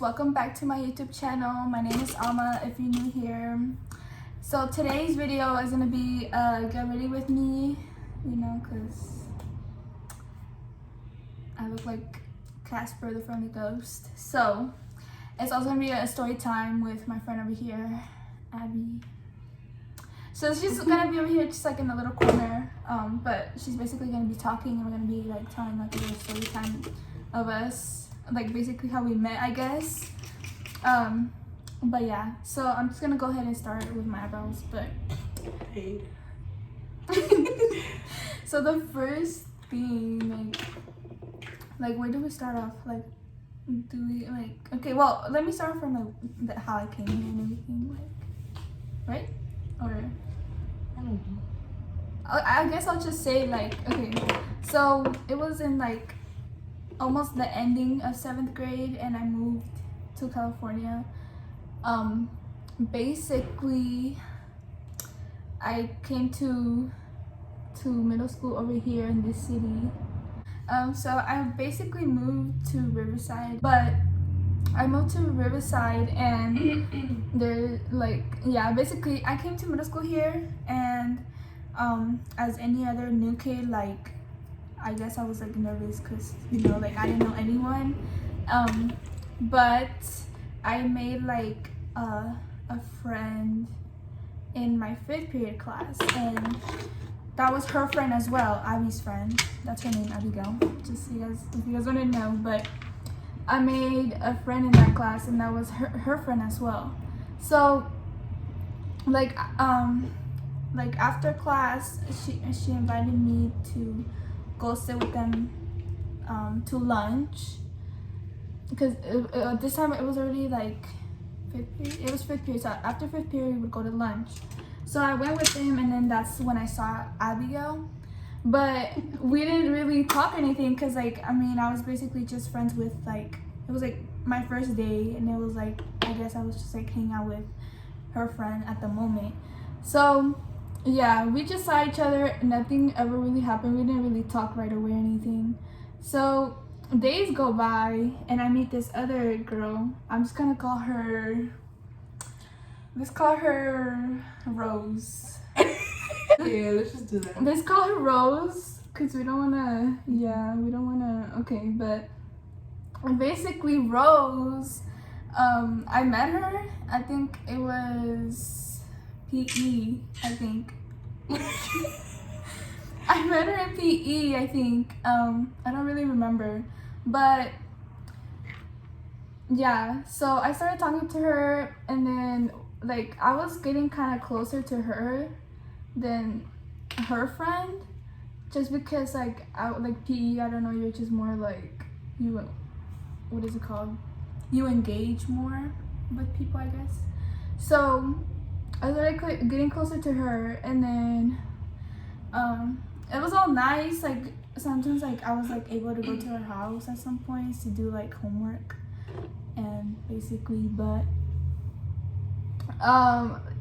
welcome back to my YouTube channel. My name is Alma if you're new here. So today's video is gonna be get ready with me, you know, because I look like Casper the Friendly Ghost. So it's also gonna be a story time with my friend over here, Abby. So she's gonna be over here just like in the little corner, but she's basically gonna be talking and we're gonna be like telling like a little story time of us, like basically how we met, I guess. But yeah, so I'm just gonna go ahead and start with my eyebrows. But hey. So the first thing, like where do we start off? Like, do we like? Okay, well, let me start from like how I came here and everything, like, right? Or I don't know. I guess I'll just say like, okay, so it was in like almost the ending of 7th grade and I moved to California. Basically I came to middle school over here in this city. So I basically moved to Riverside, but I moved to Riverside and there, like, yeah, basically I came to middle school here, and as any other new kid, like, I guess I was like nervous because, you know, like I didn't know anyone, but I made like a friend in my 5th period class, and that was her friend as well, Abby's friend. That's her name, Abigail, just so if you guys want to know. But I made a friend in that class, and that was her friend as well. So like after class, she invited me to go sit with them to lunch, because this time it was already like 5th period. It was 5th period, so after 5th period we would go to lunch. So I went with them, and then that's when I saw Abigail. But we didn't really talk or anything, because like, I mean, I was basically just friends with, like, it was like my first day, and it was like, I guess I was just like hanging out with her friend at the moment. So yeah, we just saw each other. Nothing ever really happened. We didn't really talk right away or anything. So days go by and I meet this other girl. I'm just gonna call her, let's call her Rose. Yeah, let's just do that. Let's call her Rose, because we don't wanna, okay, but basically Rose, I met her, I think it was PE, I think. I met her in PE, I think. I don't really remember. But yeah, so I started talking to her, and then like I was getting kind of closer to her than her friend, just because like like PE, I don't know, you're just more like, you, what is it called? You engage more with people, I guess. So I started getting closer to her, and then it was all nice. Like sometimes like I was like able to go to her house at some points to do like homework and basically, but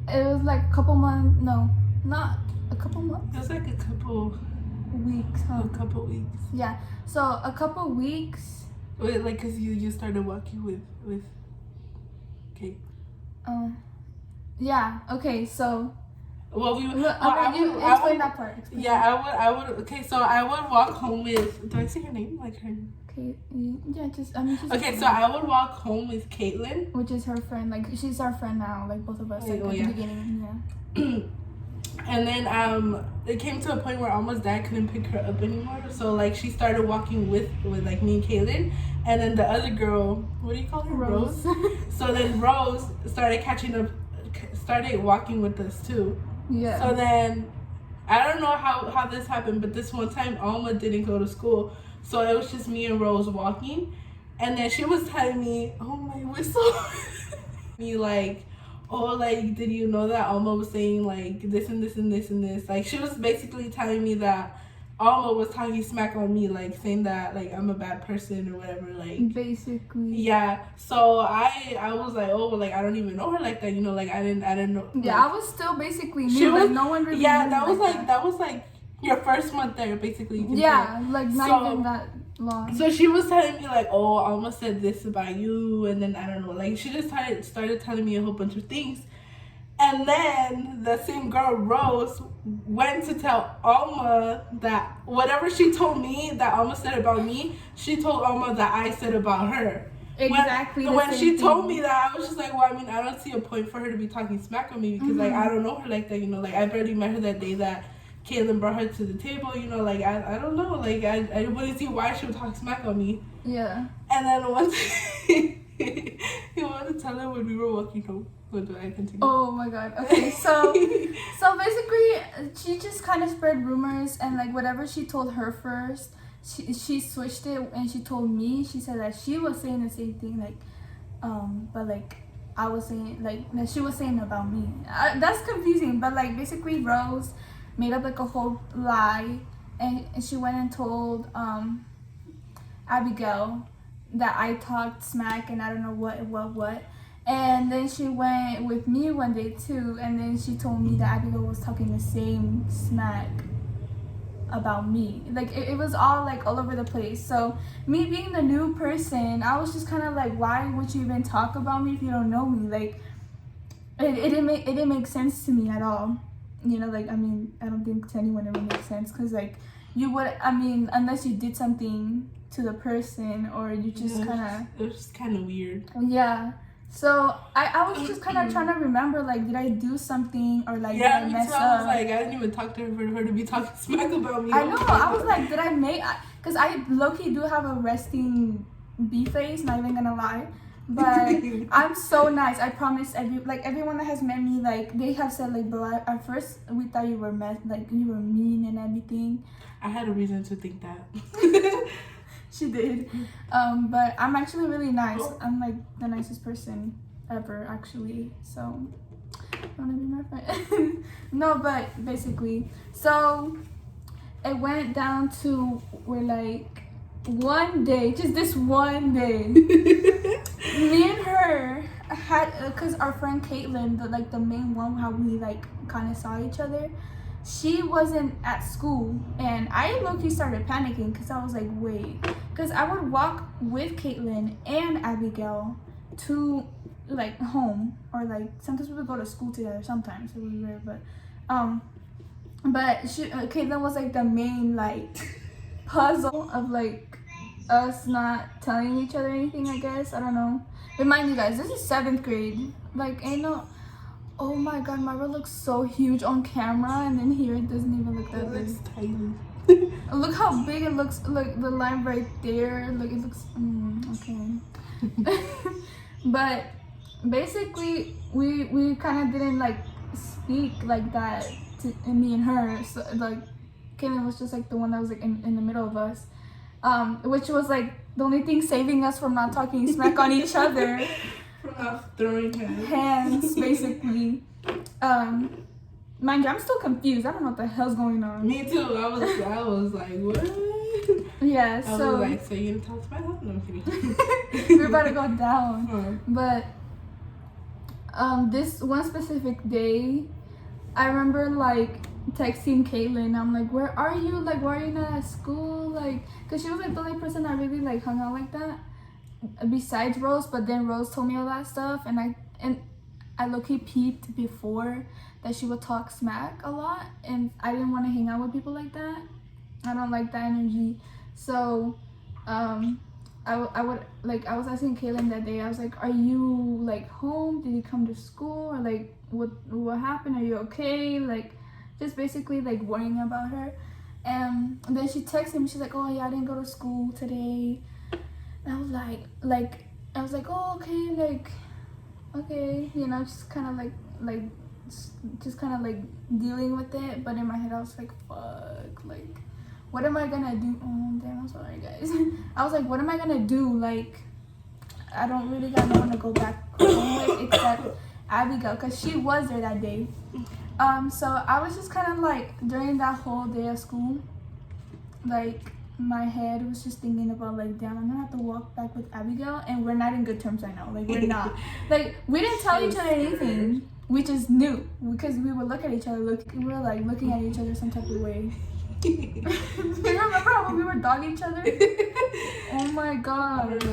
it was like a couple months, no, not a couple months. It was like a couple weeks, huh? A couple weeks. Yeah, so a couple weeks. Wait, like, cause you started walking with Kate. Yeah. Okay. So. Well, You explain that part. Yeah, I would. Okay, so I would walk home with. Do I say her name? Like her. Okay. Yeah. Just. I mean. Just Okay, so I would walk home with Caitlin, which is her friend. Like, she's our friend now. Like, both of us. Like, at the beginning. Yeah. And then it came to a point where almost dad couldn't pick her up anymore. So like she started walking with like me and Caitlin, and then the other girl, what do you call her? Rose. So then Rose started started walking with us too. Yeah. So then I don't know how this happened, but this one time Alma didn't go to school, so it was just me and Rose walking, and then she was telling me, oh my whistle, me like, oh, like, did you know that Alma was saying like this and this and this and this? Like, she was basically telling me that Alma was talking smack on me, like saying that like I'm a bad person or whatever, like basically. Yeah. So I was like, oh, like I don't even know her like that, you know, like I didn't know. Yeah, like, I was still basically new. Like no one really. Yeah, knew that was like your first month there, basically. Yeah, like not even that. long. So she was telling me like, oh, I almost said this about you, and then I don't know, like she just started telling me a whole bunch of things. And then the same girl, Rose, went to tell Alma that whatever she told me that Alma said about me, she told Alma that I said about her. Exactly. When she told me that, I was just like, well, I mean, I don't see a point for her to be talking smack on me because, like, I don't know her like that, you know. Like, I barely met her that day that Caitlin brought her to the table, you know. Like, I don't know. Like, I wouldn't see why she would talk smack on me. Yeah. And then one day, he wanted to tell her when we were walking home. What do I continue? Oh my god. Okay, so basically she just kind of spread rumors, and like whatever she told her first, she switched it and she told me. She said that she was saying the same thing, like but like I was saying, like that she was saying about me. That's confusing, but like basically Rose made up like a whole lie, and she went and told Abigail that I talked smack and I don't know what. And then she went with me one day too, and then she told me that Abigail was talking the same smack about me. Like it was all like all over the place. So me being the new person, I was just kind of like, why would you even talk about me if you don't know me? Like it didn't make sense to me at all. You know, like I mean, I don't think to anyone it would make sense, because like you would, I mean, unless you did something to the person or you just kind of, it was just kind of weird. Yeah. So I was just kind of trying to remember, like, did I do something or like did I mess up? I was like, I didn't even talk to her for her to be talking smack about me. I know. I was like, did I make? Because I low-key do have a resting B face. Not even gonna lie, but I'm so nice. I promise. Everyone that has met me, like they have said, like, bro, at first we thought you were like you were mean and everything. I had a reason to think that. She did. But I'm actually really nice. I'm like the nicest person ever, actually. So, you wanna be my friend? No, but basically, so it went down to where like one day, just this one day, me and her had, cause our friend Caitlin, the main one, how we like kind of saw each other. She wasn't at school, and I low-key started panicking because I was like, wait, because I would walk with Caitlin and Abigail to like home, or like sometimes we would go to school together. Sometimes it was weird, but Caitlin was like the main like puzzle of like us not telling each other anything. I guess, I don't know. But mind you guys, this is 7th grade. Like, ain't no. Oh my god, Myra looks so huge on camera, and then here it doesn't even look that big. It's tiny. Look how big it looks. Look, the line right there. Look, it looks okay. But basically, we kind of didn't like speak like that to me and her. So like, Caitlin was just like the one that was like in the middle of us, which was like the only thing saving us from not talking smack on each other. Throwing hands, basically. Mind you, I'm still confused. I don't know what the hell's going on. Me too. I was like, what? Yeah. I was like, so you gonna talk to my husband? No, I'm kidding. We're about to go down. But this one specific day, I remember like texting Caitlin. I'm like, where are you? Like, why are you not at school? Like, cause she was like the only person that really like hung out like that, besides Rose. But then Rose told me all that stuff, and I low-key peeped before that she would talk smack a lot, and I didn't want to hang out with people like that. I don't like that energy. So I was asking Caitlin that day, I was like, are you like home? Did you come to school? Or like what happened? Are you okay? Like, just basically like worrying about her. And then she texted me, she's like, oh yeah, I didn't go to school today. And I was like, oh, okay, like, okay, you know, just kind of like dealing with it. But in my head I was like, fuck, like, what am I gonna do? Oh damn, I'm sorry guys. I was like, what am I gonna do? Like, I don't really got no one to go back home with except Abigail, because she was there that day. So I was just kind of like, during that whole day of school, like, my head was just thinking about like, damn, I'm gonna have to walk back with Abigail, and we're not in good terms right now. Like, we're not. Like, we didn't tell each other anything. We just knew, because we would look at each other. We were like looking at each other some type of way. You remember how we were dogging each other? Oh my god.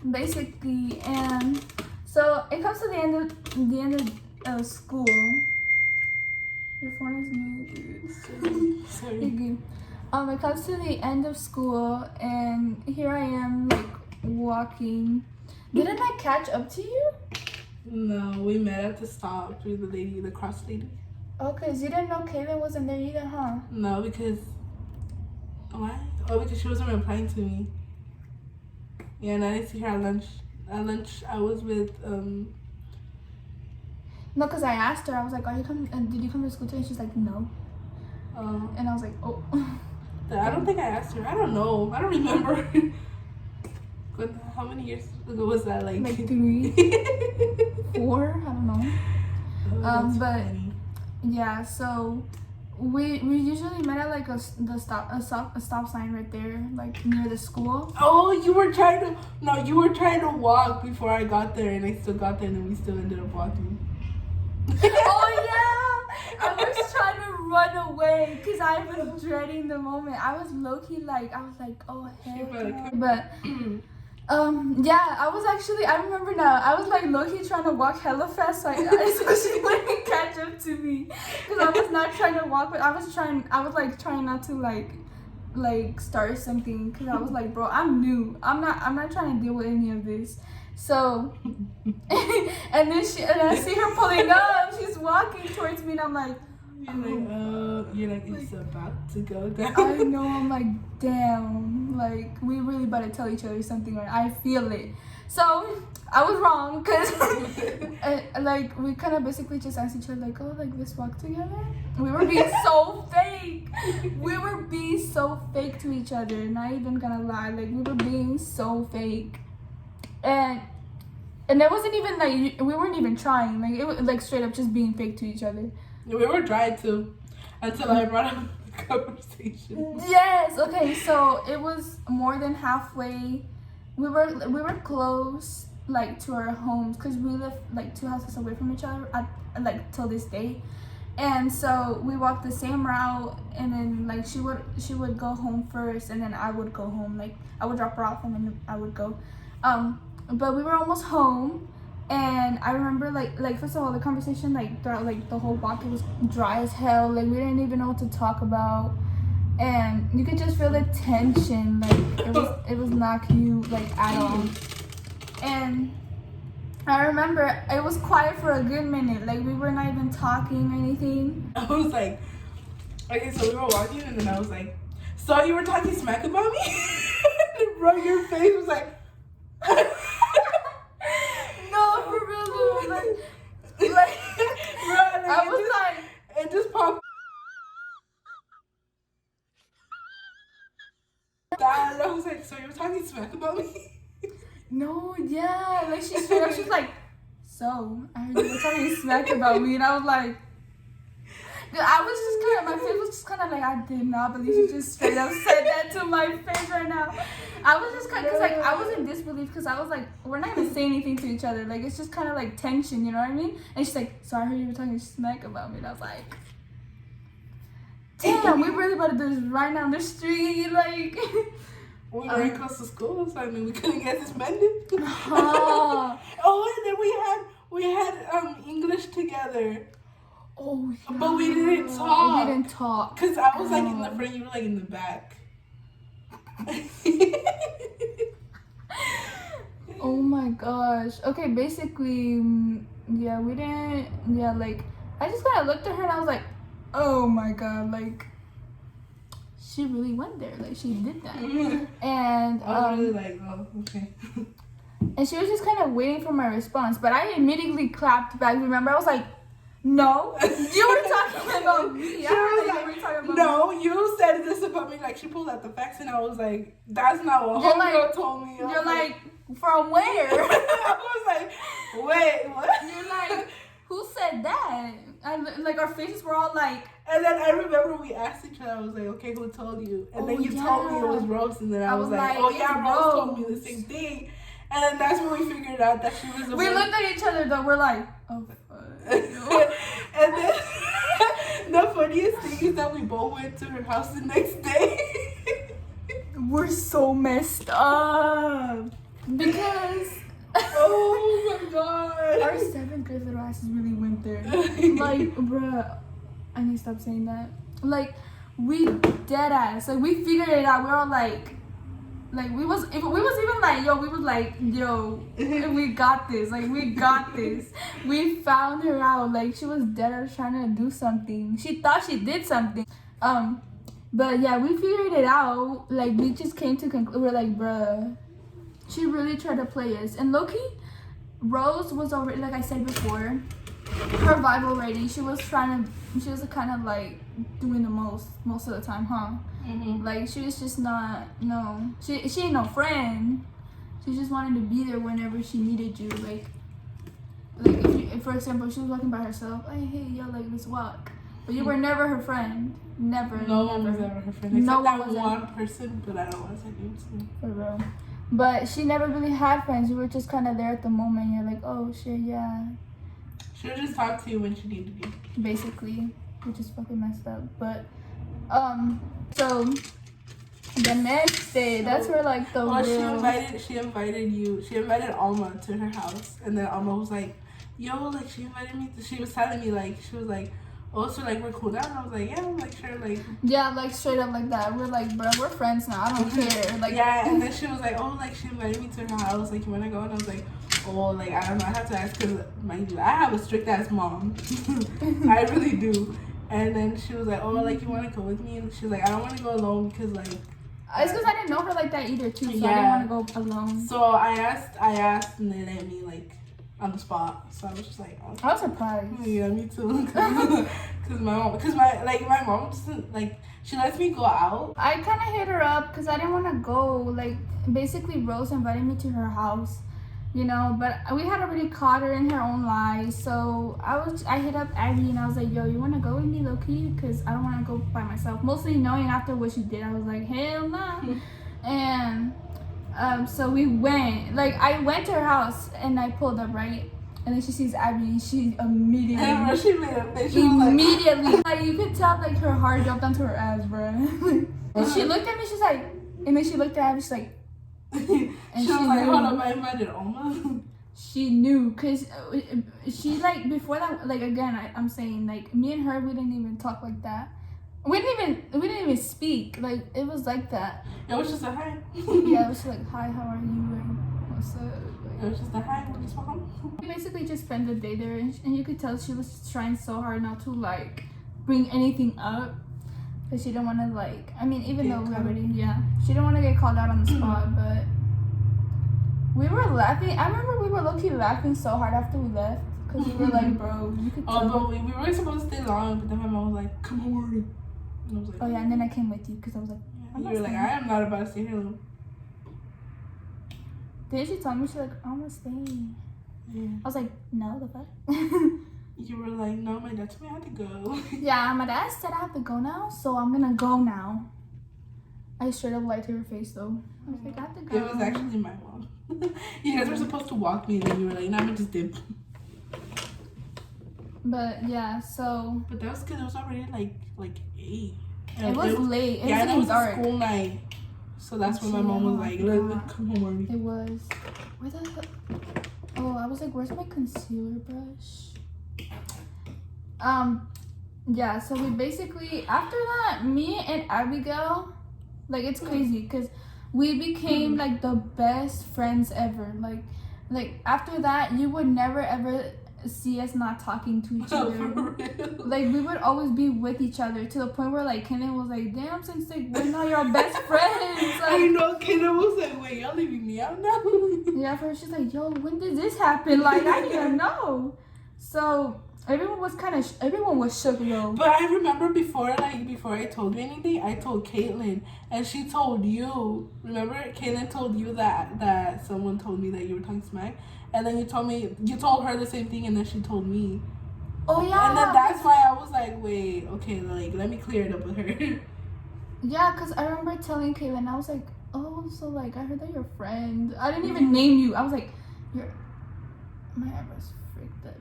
Basically, and so it comes to the end of school. Your phone is moving, dude. Sorry. It comes to the end of school, and here I am, like, walking. Didn't I catch up to you? No, we met at the stop with the cross lady. Oh, because you didn't know Kaylin wasn't there either, huh? No, because... Why? Oh, because she wasn't replying to me. Yeah, and I didn't see her at lunch. At lunch, I was with... No, because I asked her, I was like, did you come to school today? And she's like, no. And I was like, oh. I don't think I asked her. I don't know. I don't remember. How many years ago was that? Like 3, 4, I don't know. But funny. Yeah, so we usually met at like a stop sign right there, like near the school. Oh, you were trying to walk before I got there, and I still got there, and then we still ended up walking. Oh yeah, I was trying to run away because I was dreading the moment. I was low-key like, oh heck no. But yeah, I remember now, I was like low-key trying to walk hella fast so she wouldn't catch up to me, because I was not trying to walk, but I was trying not to like start something, because I was like, bro, I'm new, I'm not trying to deal with any of this. So and I see her pulling up, she's walking towards me, and I'm like, you're like, it's about to go down. I know, I'm like, damn, like, we really about to tell each other something, or I feel it. So I was wrong, because like, we kind of basically just asked each other, like, oh, like, let's walk together. We were being so fake. We were being so fake to each other, not even gonna lie, like, we were being so fake. And it wasn't even like, we weren't even trying, like, it was like straight up just being fake to each other. We were trying to, until I brought up the conversation. Yes. Okay. So it was more than halfway. We were close, like, to our homes, because we live like 2 houses away from each other like till this day. And so we walked the same route, and then like she would go home first, and then I would go home. Like, I would drop her off, and then I would go. But we were almost home. And I remember, like first of all, the conversation, like, throughout, like, the whole walk, it was dry as hell. Like, we didn't even know what to talk about. And you could just feel the tension. Like, it was not cute, like, at all. And I remember it was quiet for a good minute. Like, we were not even talking or anything. I was like, okay, so we were walking, and then I was like, so you were talking smack about me? And bro, your face was like... No, for real, dude. Like, bro, I was like, it just popped. And I was like, so you're talking smack about me? no, yeah. Like, she straight up, she's like, so I heard you were talking smack about me, and I was like, dude, I was just kind of, my face was just kind of like, I did not believe she just straight up said that to my face right now. I was just kind of, because, like, I was in disbelief, because I was like, we're not going to say anything to each other. Like, it's just kind of like tension, you know what I mean? And she's like, so I heard you were talking smack about me. And I was like, damn, we really about to do this right now in the street. Like, we were right close to school, so I mean, we couldn't get suspended. Oh, and then we had English together. oh, yeah. But we didn't talk. We didn't talk. Because I was like in the front, you were like in the back. Oh my gosh. Okay, basically, yeah, we didn't, yeah, like, I just kind of looked at her and I was like, oh my god, like, she really went there, like, she did that. And I was really like, oh, okay. And she was just kind of waiting for my response, but I immediately clapped back. Remember, I was like, no, you were talking about me. No, you said this about me. Like, she pulled out the facts, and I was like, that's not what homegirl told me. You're like, from where? I was like, wait, what? You're like, who said that? And like, our faces were all like. And then I remember we asked each other. I was like, okay, who told you? And then you told me it was Rose, and then I was like, oh yeah, Rose told me the same thing. And then that's when we figured out that she was the We looked at each other though. We're like, oh fuck. And then The funniest thing is that we both went to her house the next day. We're so messed up because Oh my god. our 7th grade little asses really went there. Like, bruh, I need to stop saying that. Like, we dead ass. Like, we figured it out. We're all like we was even like, yo, we was like, yo, we got this. Like, we got this. We found her out. Like, she was dead ass trying to do something. She thought she did something. But yeah, we figured it out. Like, we just came to conclude. We're like, bruh, she really tried to play us. And low-key, Rose was already, like I said before, her vibe already. She was kind of like doing the most of the time, huh? Mm-hmm. Like, she was just not, no, she ain't no friend. She just wanted to be there whenever she needed you. Like if for example, she was walking by herself, like, hey, yo, like, let's walk. But you were never her friend. Never. No one was ever her friend. Except No that one was one person, but I don't want to say names. For real. But she never really had friends. You were just kind of there at the moment. You're like, oh, shit, yeah. She'll just talk to you when she needed you. Basically, which is fucking messed up. But, so the next day, that's where, like, the real... She invited Alma to her house. And then Alma was like, yo, like, she invited me. She was telling me, like, she was like, oh, so, like, we're cool now? And I was like, yeah, I'm like, sure, like... Yeah, like, straight up like that. We're like, bro, we're friends now. I don't care. Like, yeah, and then she was like, oh, like, she invited me to her house. Like, you want to go? And I was like, oh, like, I don't know. I have to ask because, mind you, I have a strict-ass mom. I really do. And then she was like, oh, like, you want to go with me? And she was like, I don't want to go alone because, like... It's because I didn't know her like that either, too. So yeah. I didn't want to go alone. So I asked, and they let me, like... on the spot, so I was just like, oh. I was surprised. Yeah, me too. Cause my mom doesn't like. She lets me go out. I kind of hit her up because I didn't want to go. Like, basically, Rose invited me to her house, you know. But we had already caught her in her own lies. So I hit up Abby and I was like, yo, you want to go with me, low key? Because I don't want to go by myself. Mostly knowing after what she did, I was like, hell nah. And so we went. Like, I went to her house and I pulled up, right? And then she sees Abby. She immediately. She made a face. Immediately, like, you could tell, like, her heart jumped onto her ass, bro. And she looked at me. She's like, and then she looked at Abby. She's like, and she was like, hold up, I invited Oma. She knew, cause she, like, before that, like, again, I'm saying, like, me and her, we didn't even talk like that. We didn't even speak. Like, it was like that. It was just a hi. Yeah, it was like, hi, how are you? And what's up? Like, it was just a hi. We'll just walk home. We basically just spent the day there, and you could tell she was trying so hard not to, like, bring anything up, because she didn't want to, like, I mean, even though we already, she didn't want to get called out on the spot, but we were laughing. I remember we were low-key laughing so hard after we left, because we were like, bro, you could tell. Oh, but we weren't supposed to stay long, but then my mom was like, come on. And I was like, oh yeah, and then I came with you, because I was like, you were like, I am not about to stay here alone. Then she told me, she's like, I want to stay. Yeah. I was like, no, the fuck? You were like, no, my dad told me I had to go. Yeah, my dad said I have to go now, so I'm gonna go now. I straight up lied to her face, though. I was like, I have to go. It was actually my mom. You guys were supposed to walk me, and then you were like, no, I'm gonna just dip. But yeah, so. But that was because it was already like 8. It was late. Yeah, and it was dark. a school night. So that's when my mom was like, let's come home early. It was. Where the. Oh, I was like, where's my concealer brush? Yeah, so we basically, after that, me and Abigail, like, it's crazy because we became like the best friends ever. Like after that, you would never ever see us not talking to each other. Like, we would always be with each other to the point where, like, Kenan was like, damn, since, like, we're not your best friends. Like, I know, Kenan was like, wait, y'all leaving me out now? Yeah, first she's like, yo, when did this happen? Like, I didn't even know. So everyone was shook, though. But I remember before I told you anything, I told Caitlin, and she told you. Remember, Caitlin told you that someone told me that you were talking smack, and then you told her the same thing, and then she told me. Oh yeah. And then that's why I was like, wait, okay, like, let me clear it up with her. Yeah, because I remember telling Caitlin, I was like, oh, so, like, I heard that you're a friend. I didn't even name you. I was like, my eyebrows freaked up.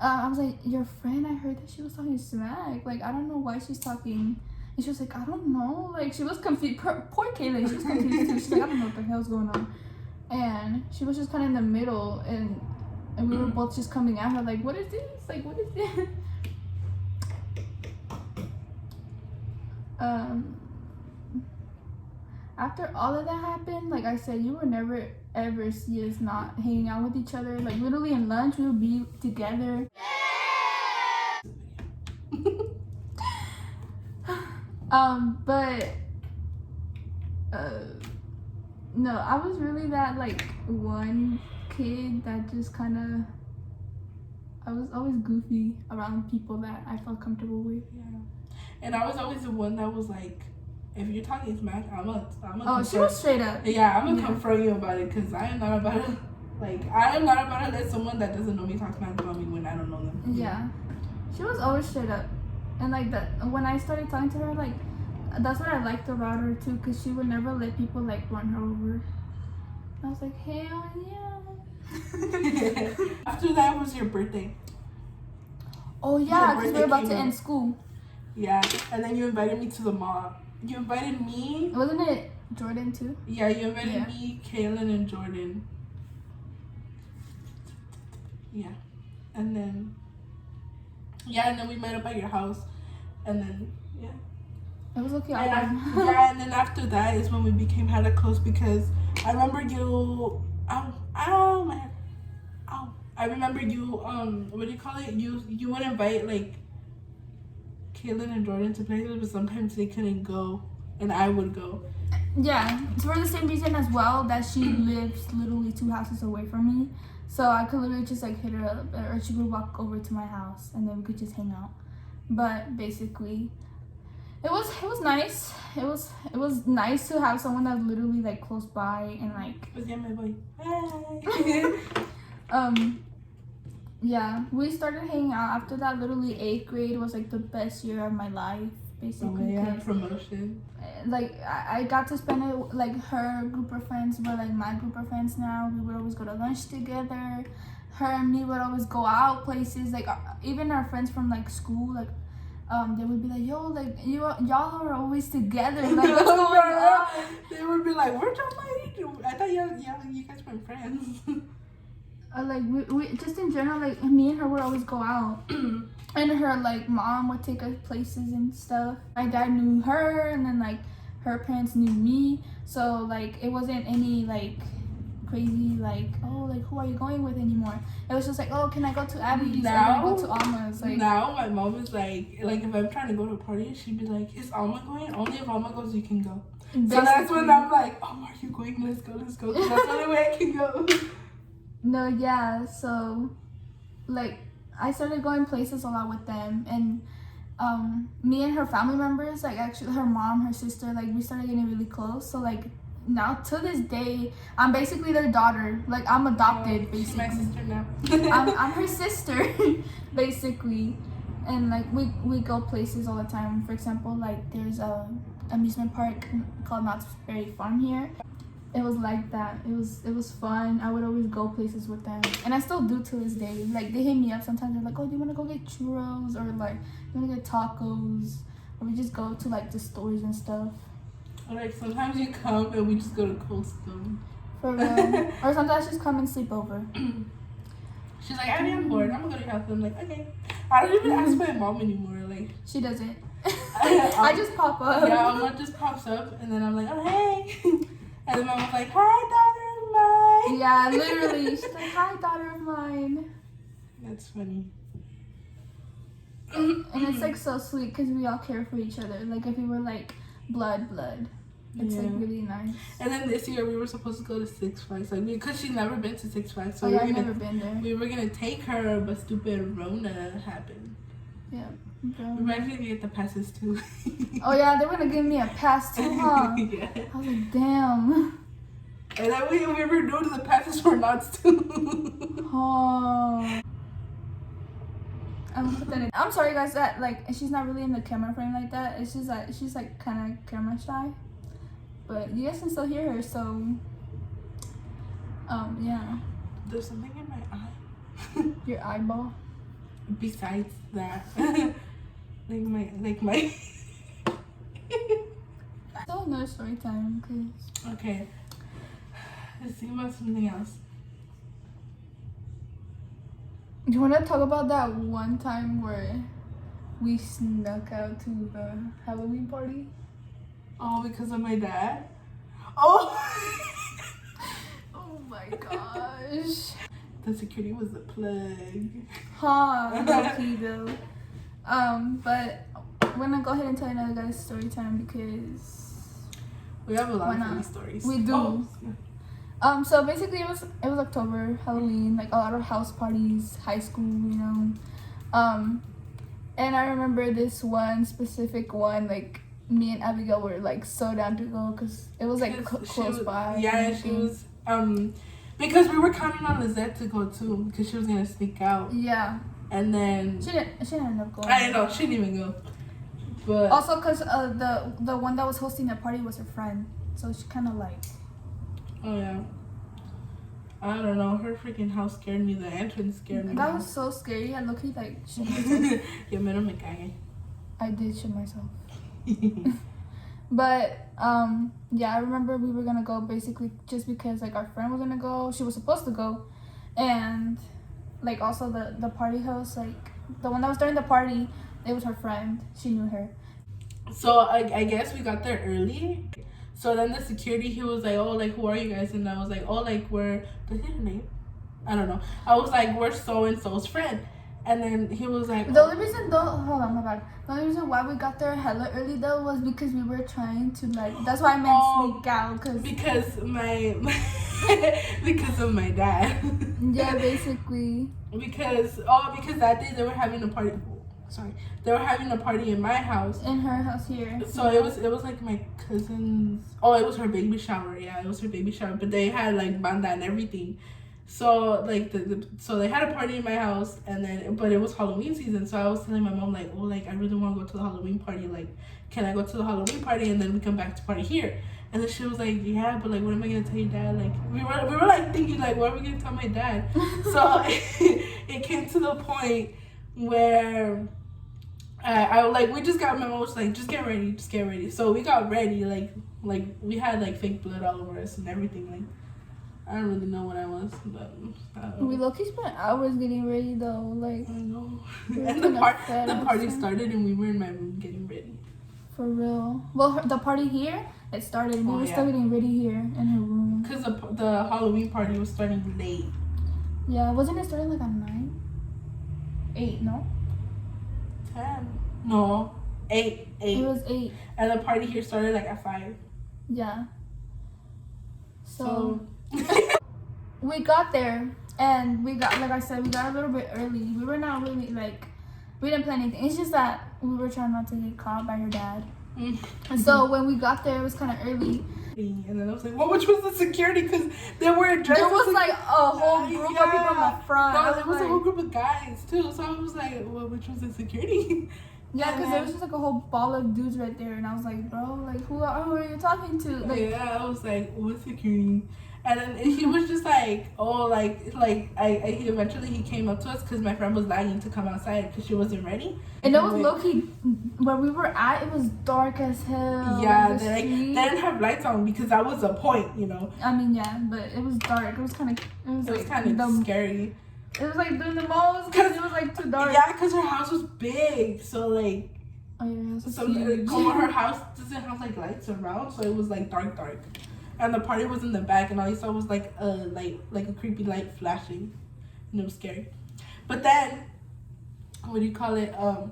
I was like, your friend, I heard that she was talking smack. Like, I don't know why she's talking. And she was like, I don't know. Like, she was confused. Poor Kayla, she was confused too. She's like, I don't know what the hell's going on. And she was just kind of in the middle, and we were both just coming at her like, what is this? Like, what is this? After all of that happened, like I said, you will never ever see us not hanging out with each other. Like, literally in lunch, we would be together. But no, I was really that like one kid that just kind of, I was always goofy around people that I felt comfortable with. Yeah, and I was always the one that was like, if you're talking smack, I'm a oh, she was straight up. Yeah, I'm gonna confront you about it, because I am not about to, like, I am not about to let someone that doesn't know me talk smack about me when I don't know them. Yeah, she was always straight up, and like that when I started talking to her, like that's what I liked about her too, because she would never let people like run her over. I was like, hell yeah. After that was your birthday. Oh yeah, because we were about to end school. Yeah, and then you invited me to the mall. You invited me. Wasn't it Jordan too? Yeah, you invited me, Kaylin, and Jordan. Yeah, and then we met up at your house, and then it was okay. And then after that is when we became hella close, because I remember you. Ow, my head. Ow. I remember you. What do you call it? You would invite like Kaylin and Jordan to places, but sometimes they couldn't go, and I would go. Yeah, it's for the same reason as well, that she lives literally 2 houses away from me, so I could literally just like hit her up, or she would walk over to my house, and then we could just hang out. But basically, it was nice. It was nice to have someone that's literally like close by, and like. Yeah, my boy. Hey. Yeah, we started hanging out after that. Literally 8th grade was like the best year of my life, basically. Oh yeah, promotion. Like I got to spend it, like her group of friends were like my group of friends now. We would always go to lunch together. Her and me would always go out places. Like even our friends from like school, like they would be like, yo, like y'all are always together. Like what's going on? They would be like, where'd y'all find? I thought you guys were friends. Like we just in general, like me and her would always go out. And her like mom would take us places and stuff. My dad knew her, and then like her parents knew me, so like it wasn't any like crazy like, oh, like who are you going with anymore. It was just like, oh, can I go to Abby's? Now, or can I go to Alma's? Like now my mom is like if I'm trying to go to a party, she'd be like, is Alma going? Only if Alma goes you can go. Basically. So that's when I'm like, oh, are you going? Let's go. That's the only way I can go. No, yeah, so like I started going places a lot with them, and me and her family members, like actually her mom, her sister, like we started getting really close. So like now to this day, I'm basically their daughter. Like I'm adopted, basically. She's my sister now. I'm her sister, basically. And like we go places all the time. For example, like there's a amusement park called Knott's Berry Farm here. It was like that. It was fun. I would always go places with them, and I still do to this day. Like they hit me up sometimes. They're like, "Oh, do you want to go get churros, or like, do you want to get tacos?" Or we just go to like the stores and stuff. Or like sometimes you come and we just go to Cold Stone. For real. Or sometimes just come and sleep over. She's like, I'm bored. I'm gonna go to your house. I'm like, okay. I don't even ask my mom anymore. Like she doesn't. I just pop up. Yeah, Mama just pops up, and then I'm like, oh hey. And then Mom was like, hi, daughter of mine. Yeah, literally. She's like, hi, daughter of mine. That's funny. And it's like so sweet because we all care for each other. Like if we were like blood. It's like really nice. And then this year we were supposed to go to Six Flags, like because she's never been to Six Flags. So I've never been there. We were gonna take her, but stupid Rona happened. Yeah. We were actually gonna get the passes too. Oh yeah, they were gonna give me a pass too, huh? Yeah. I was like, damn. And then we were new to the passes for Knott's too. Oh. I'm gonna put that in. I'm sorry guys that like she's not really in the camera frame like that. It's just that she's like kind of camera shy. But you guys can still hear her, so yeah. There's something in my eye. Your eyeball. besides that, like my. Tell another story time, cause. Okay. Let's think about something else. Do you want to talk about that one time where we snuck out to the Halloween party? Oh, because of my dad? Oh! Oh my gosh. The security was the plug. Huh, lucky though. But we're gonna go ahead and tell another guy's story time because we have a lot of funny stories. We do. Oh. So basically it was October, Halloween, like a lot of house parties, high school, you know. And I remember this one specific one, like me and Abigail were like so down to go because it was like close by. Yeah, she was because we were counting on Lizette to go too because she was gonna sneak out. Yeah. And then she didn't end up going. I know, she didn't even go. But also because the one that was hosting the party was her friend, so she kind of like. Oh yeah. I don't know. Her freaking house scared me. The entrance scared me. That was so scary. I looked like shit myself. You made me cague. I did shit myself. But yeah, I remember we were gonna go basically just because like our friend was gonna go. She was supposed to go, and like also the party host, like the one that was during the party, it was her friend. She knew her. So I guess we got there early. So then the security, he was like, oh, like, who are you guys? And I was like, oh, like, we're, did he have a name? I don't know. I was like, we're so-and-so's friend. And then he was like, the only reason though, hold on, my bad. The only reason why we got there hella early though was because we were trying to like, that's why I meant sneak out. Because because of my dad. Yeah, basically. Because that day they were having a party. Sorry, they were having a party in my house. In her house here. So it was like my cousin's. Oh, it was her baby shower. Yeah, it was her baby shower. But they had like banda and everything. So like so they had a party in my house, and then but it was Halloween season. So I was telling my mom like, oh, like I really want to go to the Halloween party. Like, can I go to the Halloween party and then we come back to party here? And then she was like, yeah, but like, what am I gonna tell your dad? Like, we were like thinking like, what are we gonna tell my dad? So it came to the point where. I like we just got my mom was like just get ready. So we got ready like we had like fake blood all over us and everything. Like I don't really know what I was, but we low-key spent hours getting ready though. Like I know. And the party started and we were in my room getting ready. For real. Well, the party here it started. We were still getting ready here in her room. Cause the Halloween party was starting late. Yeah, wasn't it starting like at 9? 8, no. 10. No, 8. It was 8. And the party here started like at 5. Yeah. So we got there and we got, like I said, we got a little bit early. We were not really like, we didn't plan anything. It's just that we were trying not to get caught by her dad. And so when we got there, it was kind of early. And then I was like, well, which was the security? Because they were dressed. There was like a whole group of people in the front. No, there was a whole group of guys too. So I was like, well, which was the security? Yeah, because there was just like a whole ball of dudes right there. And I was like, bro, like, who are you talking to? Like, yeah, I was like, what security? And then he was just like, oh, he eventually came up to us because my friend was lagging to come outside because she wasn't ready. And it was low-key, where we were at, it was dark as hell. Yeah, they didn't have lights on because that was the point, you know. I mean, yeah, but it was dark. It was kind of scary. It was like doing the most because it was like too dark. Yeah, because her house was big, so like. Oh, your house was huge. Her house doesn't have like lights around, so it was like dark. And the party was in the back, and all you saw was like a creepy light flashing, and it was scary. But then, what do you call it? What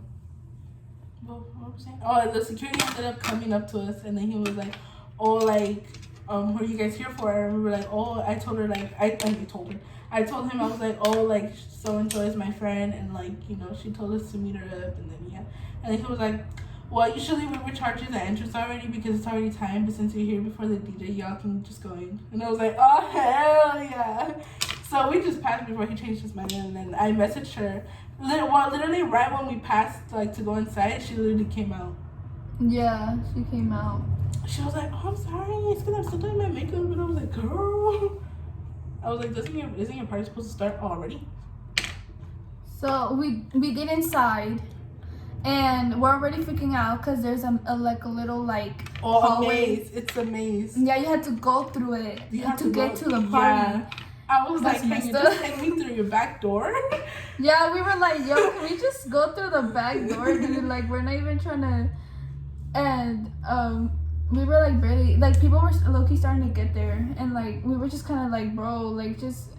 was I saying? Oh, the security ended up coming up to us, and then he was like, "Oh, like, what are you guys here for?" And we were like, "Oh," I told her like I told him I was like, "Oh, like so and so is my friend," and like you know she told us to meet her up, and then and then he was like. Well, usually we would charge you the entrance already because it's already time, but since you're here before the DJ, y'all can just go in. And I was like, oh, hell yeah. So we just passed before he changed his mind, and then I messaged her. Literally right when we passed, like, to go inside, she literally came out. Yeah, she came out. She was like, oh, I'm sorry, it's because I'm still doing my makeup. And I was like, girl. I was like, isn't your party supposed to start already? So we get inside, and we're already freaking out because there's a little like a maze. It's a maze. Yeah, you had to go through it to get to the party. Yeah. I was like, can you just take me through your back door? Yeah, we were like, yo, can we just go through the back door, dude? Like, we're not even trying to. And we were like barely, like, people were low-key starting to get there, and like we were just kind of like, bro, like, just.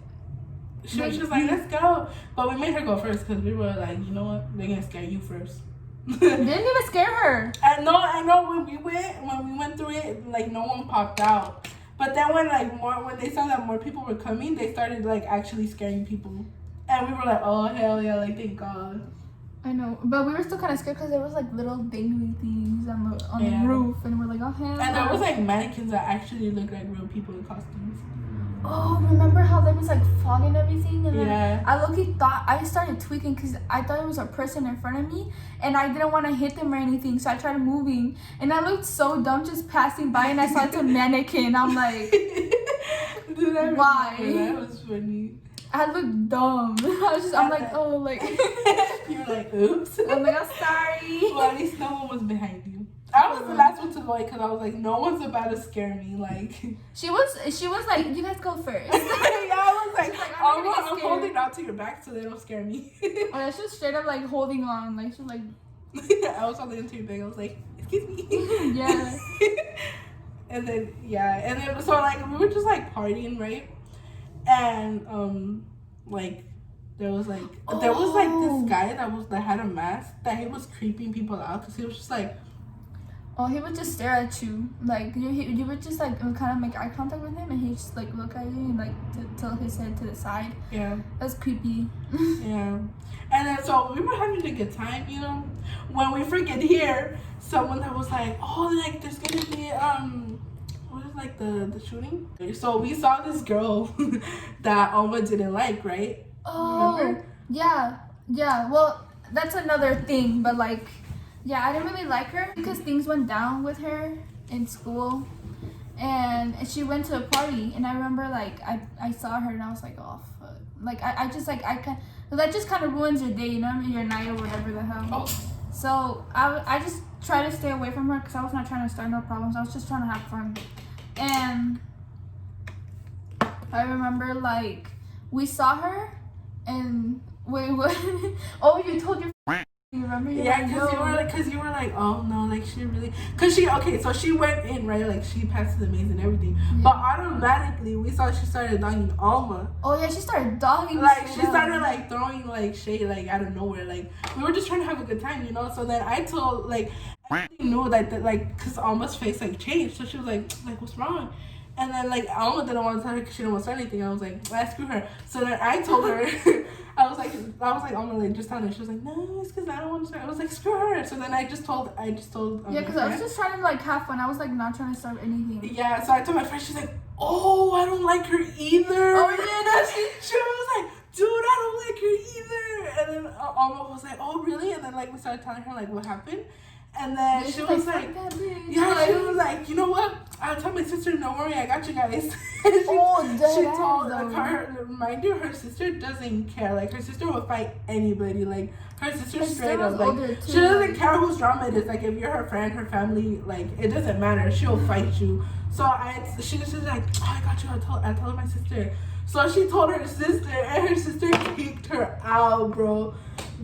She was just like, let's go. But we made her go first because we were like, you know what? They're gonna scare you first. Didn't even scare her. I know when we went through it, like no one popped out. But then when they saw that more people were coming, they started like actually scaring people. And we were like, oh hell yeah, like thank God. I know, but we were still kind of scared because there was like little dangly things on the roof, and we're like, oh hell. And there was like mannequins that actually looked like real people in costumes. Oh, remember how there was like fog and everything? And yeah. I low-key thought, I started tweaking because I thought it was a person in front of me, and I didn't want to hit them or anything, so I tried moving, and I looked so dumb just passing by, and I saw it's a mannequin. I'm like, dude, why? That was funny. I looked dumb. I'm like, oh, like. You were like, oops. I'm like, I'm sorry. Well, at least no one was behind you. I was the last one to go because I was like, no one's about to scare me. Like she was like, you guys go first. Yeah, I was like I'm holding on on to your back so they don't scare me. Oh, yeah, she was straight up like holding on, like she was like. I was holding onto your back. I was like, excuse me. Yeah. and then so like we were just like partying, right? And like there was like this guy that had a mask that he was creeping people out because he was just like. Oh, he would just stare at you, like you would just like kind of make eye contact with him, and he'd just like look at you and like tilt his head to the side. Yeah, that's creepy. Yeah, and then so we were having a good time, you know, when we freaking hear someone that was like, oh, like there's gonna be what is like the shooting. So we saw this girl that Alma didn't like, right? Oh, remember? Yeah. Well, that's another thing, but like. Yeah, I didn't really like her because things went down with her in school, and she went to a party, and I remember like I saw her and I was like, oh fuck, like I just like that just kind of ruins your day, you know what I mean, your night or whatever the hell. Oh. So I just try to stay away from her because I was not trying to start no problems. I was just trying to have fun, and I remember like we saw her and wait what? Oh, you told your. You remember? Yeah, because you were like, oh no, like she really, so she went in, right, like she passed the maze and everything, but automatically we saw she started dogging Alma. Oh yeah, she started dogging. Like she started like throwing like shade like out of nowhere. Like we were just trying to have a good time, you know. So then I told like I knew that like because Alma's face like changed, so she was like what's wrong? And then like Alma didn't want to tell her because she didn't want to say anything. I was like, screw her. So then I told her, I was like, Alma, like just tell her. She was like, no, it's because I don't want to start. I was like, screw her. So then I just told. Yeah, because I was just trying to like have fun. I was like not trying to start anything. Yeah, so I told my friend. She's like, oh, I don't like her either. Oh yeah, she was like, dude, I don't like her either. And then Alma was like, oh really? And then like we started telling her like what happened. And then she was like, she was like, you know what? I'll tell my sister, don't worry, I got you guys. She told her, mind you, her sister doesn't care. Like, her sister will fight anybody. Like, her sister straight up, like, she doesn't care whose drama it is. Like, if you're her friend, her family, like, it doesn't matter. She'll fight you. So she was just like, oh, I got you. I told my sister. So she told her sister, and her sister kicked her out, bro.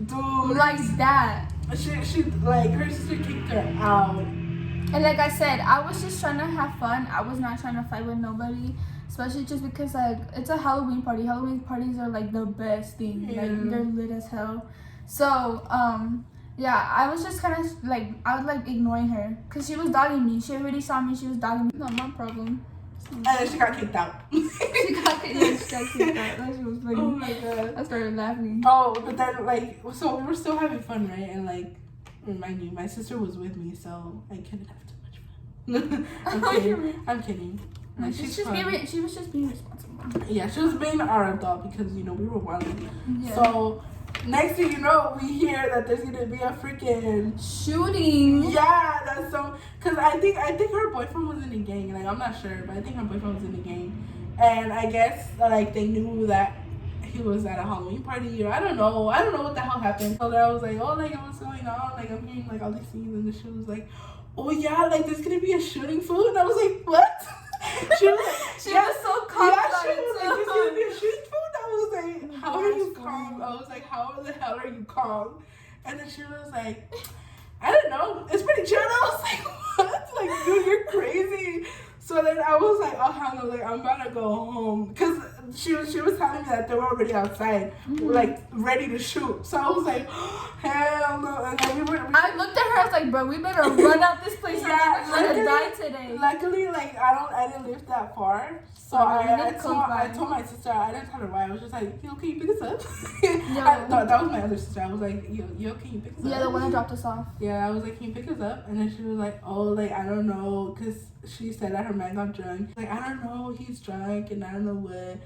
Dude. Like that. She like her sister kicked her out. And like I said, I was just trying to have fun. I was not trying to fight with nobody, especially just because like it's a Halloween party. Halloween parties are like the best thing. Yeah. Like they're lit as hell. So yeah, I was just kind of like I was like ignoring her because she was dogging me. She already saw me. She was dogging me. Not my problem. And then she got kicked out. she got kicked out. That shit was funny. Oh my god. I started laughing. Oh, but then like, so we were still having fun, right? And like, remind you, my sister was with me, so I couldn't have too much fun. I'm kidding. Like, she was just being responsible. Yeah, she was being our adult because, you know, we were wilding. Yeah. So, next thing you know, we hear that there's gonna be a freaking shooting. Yeah, that's so. Cause I think her boyfriend was in a gang. Like I'm not sure, but I think her boyfriend was in a gang, and I guess like they knew that he was at a Halloween party, or I don't know what the hell happened. So I was like, oh, like, what's going on? Like, I'm hearing like all these things, and she was like, oh yeah, like there's gonna be a shooting food, and I was like, what? She was like, she was so calm. Yeah, she was like, there's gonna be a shooting food. I was like, how are you calm? I was like, how the hell are you calm? And then she was like, I don't know, it's pretty chill. I was like, what? Like, dude, you're crazy. So then I was like, oh hell no, like I'm about to go home, because she was telling me that they were already outside, like ready to shoot. So I was like, hell no. And then I looked at her, I was like, bro, we better run out this place. Yeah, we're gonna die today. Luckily, like I didn't live that far, so I told my sister. I didn't tell her why. I was just like, yo, can you pick us up? That was my other sister. I was like, yo, can you pick us up? Yeah, the one that dropped us off. Yeah, I was like, can you pick us up? And then she was like, oh, like I don't know, because she said that her man got drunk. Like, I don't know, he's drunk and I don't know what.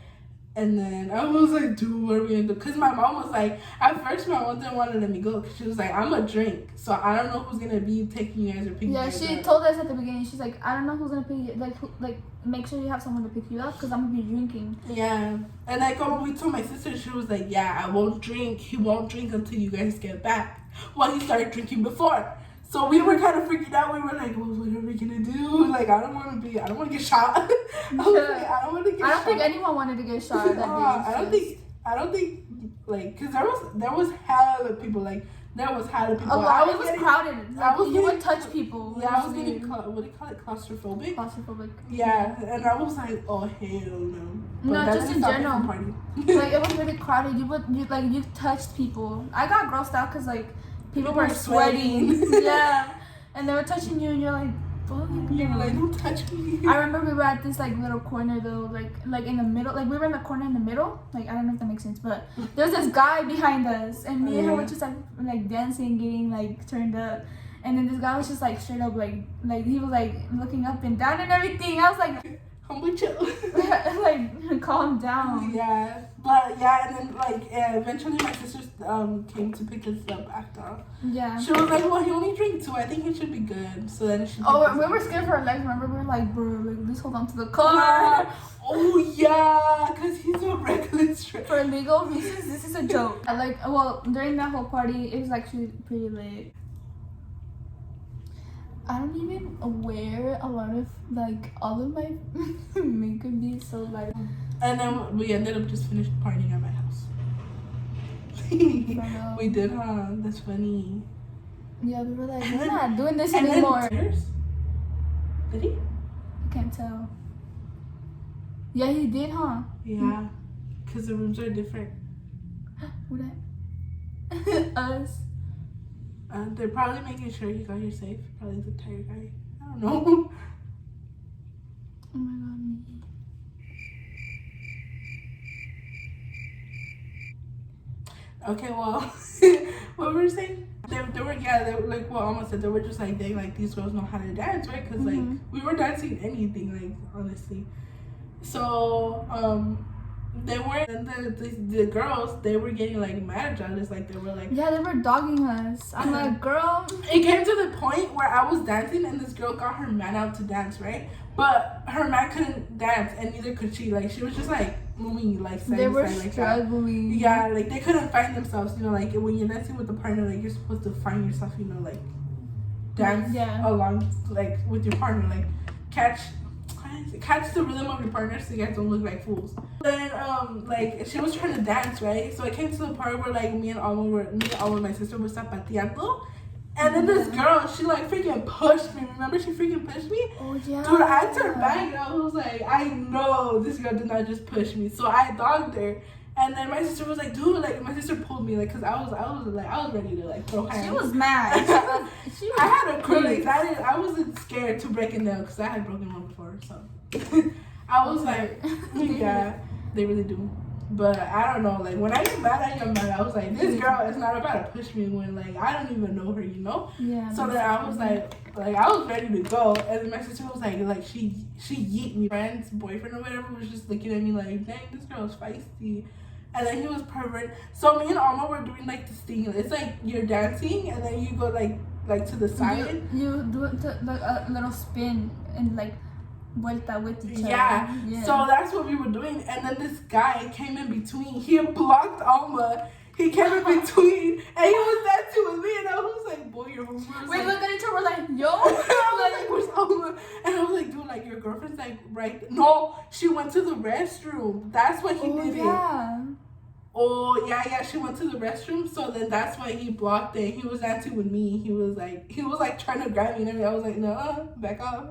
And then I was like, dude, what are we gonna do? Because my mom was like, at first my mom didn't want to let me go, because she was like, I'm a drink, so I don't know who's gonna be taking you guys or picking you guys up. Yeah, she told us at the beginning, she's like, I don't know who's gonna pick you, like make sure you have someone to pick you up, because I'm gonna be drinking. Yeah. And like when we told my sister, she was like, yeah, I won't drink. He won't drink until you guys get back. Well, he started drinking before. So we were kind of freaking out. We were like, well, what are we gonna do? Like, I don't want to get shot. I was like, I don't want to get shot. I don't think anyone wanted to get shot that day. I don't think, like, because there was hella people, like, there was hella people. A lot, it was crowded. Like, you would touch people. Yeah, I was getting, what do you call it, claustrophobic? Claustrophobic. Yeah, and I was like, oh, hell no. But no, just in general. Like, it was really crowded. You touched people. I got grossed out because, like, people were sweating. Yeah. And they were touching you, and you're like, fuck. You were like, don't touch me. I remember we were at this, like, little corner, though, like in the middle. Like, we were in the corner in the middle. Like, I don't know if that makes sense, but there's this guy behind us, and me and her were just, like dancing, getting, like, turned up. And then this guy was just, like, straight up, like he was, like, looking up and down and everything. I was like, humble chill. Like, calm down. Yeah. But, yeah, and then, like, eventually my sisters came to pick us up after. Yeah. She was like, well, he only drank 2. I think he should be good. So then she... Oh, we were scared for our legs. Remember? We were like, bro, like, let's hold on to the car. Oh, yeah. Because he's a reckless driver. For legal reasons, this is a joke. Like, well, during that whole party, it was actually pretty late. I don't even wear a lot of, like, all of my makeup is so light. And then we ended up just finished partying at my house. We did, huh? That's funny. Yeah, we were like, we're not doing this anymore. Did he? I can't tell. Yeah, he did, huh? Yeah. Because the rooms are different. Who that? Us. They're probably making sure you got here safe. Probably the tire guy. I don't know. Oh my god, me. Okay, well, what were we saying? They were like what Alma said. They were just like, dang, like these girls know how to dance, right? Because like we were dancing anything, like honestly. So they were, and the girls, they were getting like mad jealous, like they were like, yeah, they were dogging us. I'm like, girl. It came to the point where I was dancing and this girl got her man out to dance, right? But her man couldn't dance, and neither could she. Like, she was just like moving like they were struggling. Like yeah, like they couldn't find themselves. You know, like when you're dancing with a partner, like you're supposed to find yourself. You know, like dance along, like with your partner, like catch the rhythm of your partner, so you guys don't look like fools. Then like she was trying to dance, right? So it came to the part where like me and Alma, my sister, were zapateando. And then this girl, she like freaking pushed me. Remember, she freaking pushed me? Oh yeah. Dude, I turned back and I was like, I know this girl did not just push me. So I dogged her. And then my sister was like, dude, like my sister pulled me, like, cause I was ready to like throw hands. She was mad. I had acrylics. I wasn't scared to break it down, cause I had broken one before. So I was like, yeah, they really do. But I don't know, like when I get mad, I was like, this girl is not about to push me when like I don't even know her, you know? Yeah. So then I was like I was ready to go, and then my sister was like she yeet me. Friend's boyfriend or whatever was just looking at me like, dang, this girl's feisty. And then he was pervert. So me and Alma were doing like this thing. It's like you're dancing and then you go like to the side. You do it like a little spin and like vuelta with each other. Yeah. So that's what we were doing. And then this guy came in between. He blocked Alma. He came in between. And he was dancing with me. And I was like, boy, you're home. We looked at each other, we're like, yo. I was like, where's Alma? And I was like, dude, like, your girlfriend's like right. No, she went to the restroom. That's why he did it. Oh, yeah, she went to the restroom. So then that's why he blocked it. He was dancing with me. He was like trying to grab me and everything. I was like, no, back off.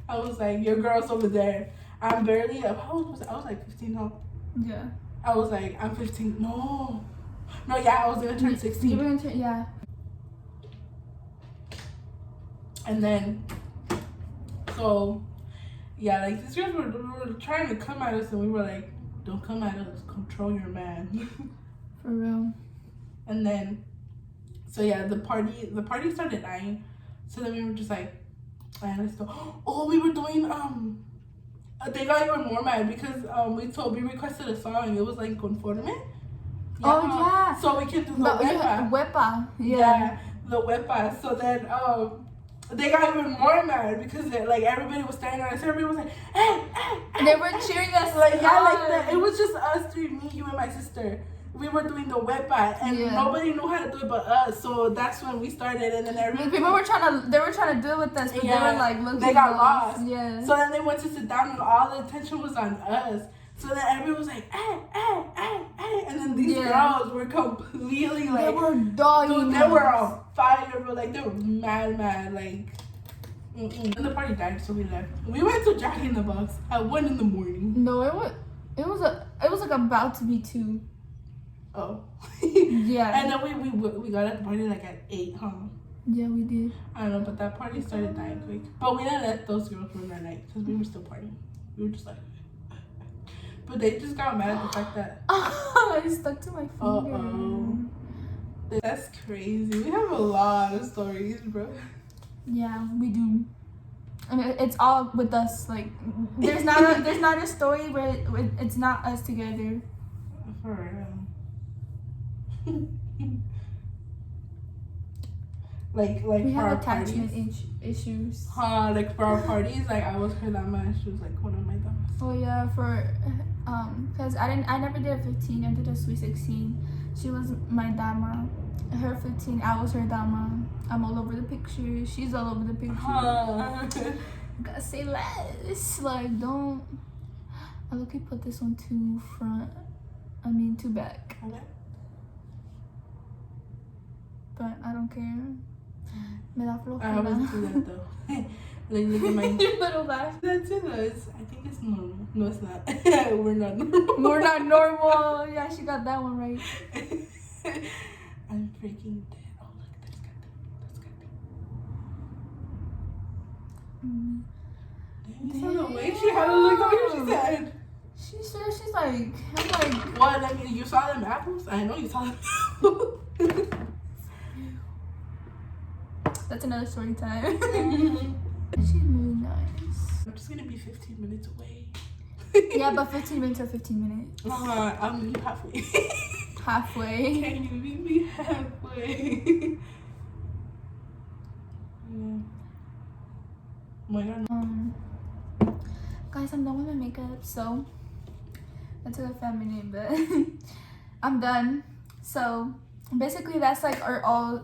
I was like, your girl's over there. I'm barely up. How old was I? I was like 15, huh? Yeah. I was like, I'm 15. No, yeah, I was gonna turn 16. You were gonna turn, yeah. And then, so, yeah, like, these girls were trying to come at us, and we were like, don't come at us, control your man. For real. And then, so yeah, the party started at 9. So then we were just like, let's go. Oh, we were doing, they got even more mad because we requested a song. It was like Conforme. Yeah. Oh, yeah. So we can do the Wepa. Wepa. Yeah, the Wepa. So then, they got even more mad because like everybody was standing on us. Everybody was like, hey. They were cheering us. Like, yeah, like that. It was just us three, me, you, and my sister. We were doing the Wepa, and nobody knew how to do it but us. So that's when we started, and then everybody. People were trying to do it with us, but they were like looking. They got lost. Yeah. So then they went to sit down, and all the attention was on us. So then everybody was like, and then these girls were completely like. They were dying. Dude, they were on fire, bro. Like, they were mad, like. And the party died, so we left. We went to Jack in the Box at 1 a.m. No, it was like about to be 2. Oh. Yeah. And then we got at the party like at 8, huh? Yeah, we did. I don't know, but that party started dying quick. But we didn't let those girls ruin our night because we were still partying. We were just like. But they just got mad at the fact that. I stuck to my finger. Uh-oh. That's crazy. We have a lot of stories, bro. Yeah, we do. And it's all with us. Like, there's not a story where it's not us together. For real. like we for have our attachment parties. issues. Like for our parties, like I was her dama and she was like one of my damas. Oh yeah, because I never did a 15. I did a sweet 16. She was my dama. Her 15, I was her dama. I'm all over the picture. She's all over the picture. Gotta say less. Like, don't. I look, you put this one too front. Too back. Okay. But I don't care. Me da flojera. I always do that though. Like, look at my your little laugh. That's it. I think it's normal. No, it's not. We're not normal. We're not normal. Yeah, she got that one right. I'm freaking dead. Oh, look, that's got Damn, the way she had to look over her head. She's like, I'm like, what? I mean, you saw them apples? I know you saw them apples. That's another story time. She's really nice. I'm just gonna be 15 minutes away. Yeah, but 15 minutes or 15 minutes. I'll meet you halfway. Halfway. Can you meet me halfway? Yeah. Oh my god. Guys, I'm done with my makeup, so that took a family, but I'm done. So basically that's like our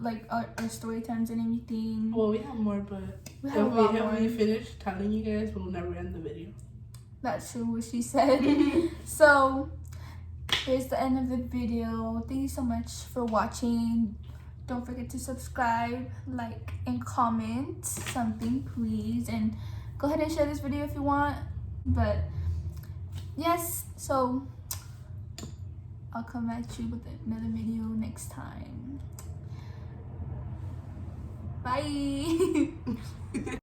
story times and everything. Well, we have more, but if we finish telling you guys, we'll never end the video. That's true, what she said. So here's the end of the video. Thank you so much for watching. Don't forget to subscribe, like, and comment something, please. And go ahead and share this video if you want. But yes, so I'll come at you with another video next time. Bye.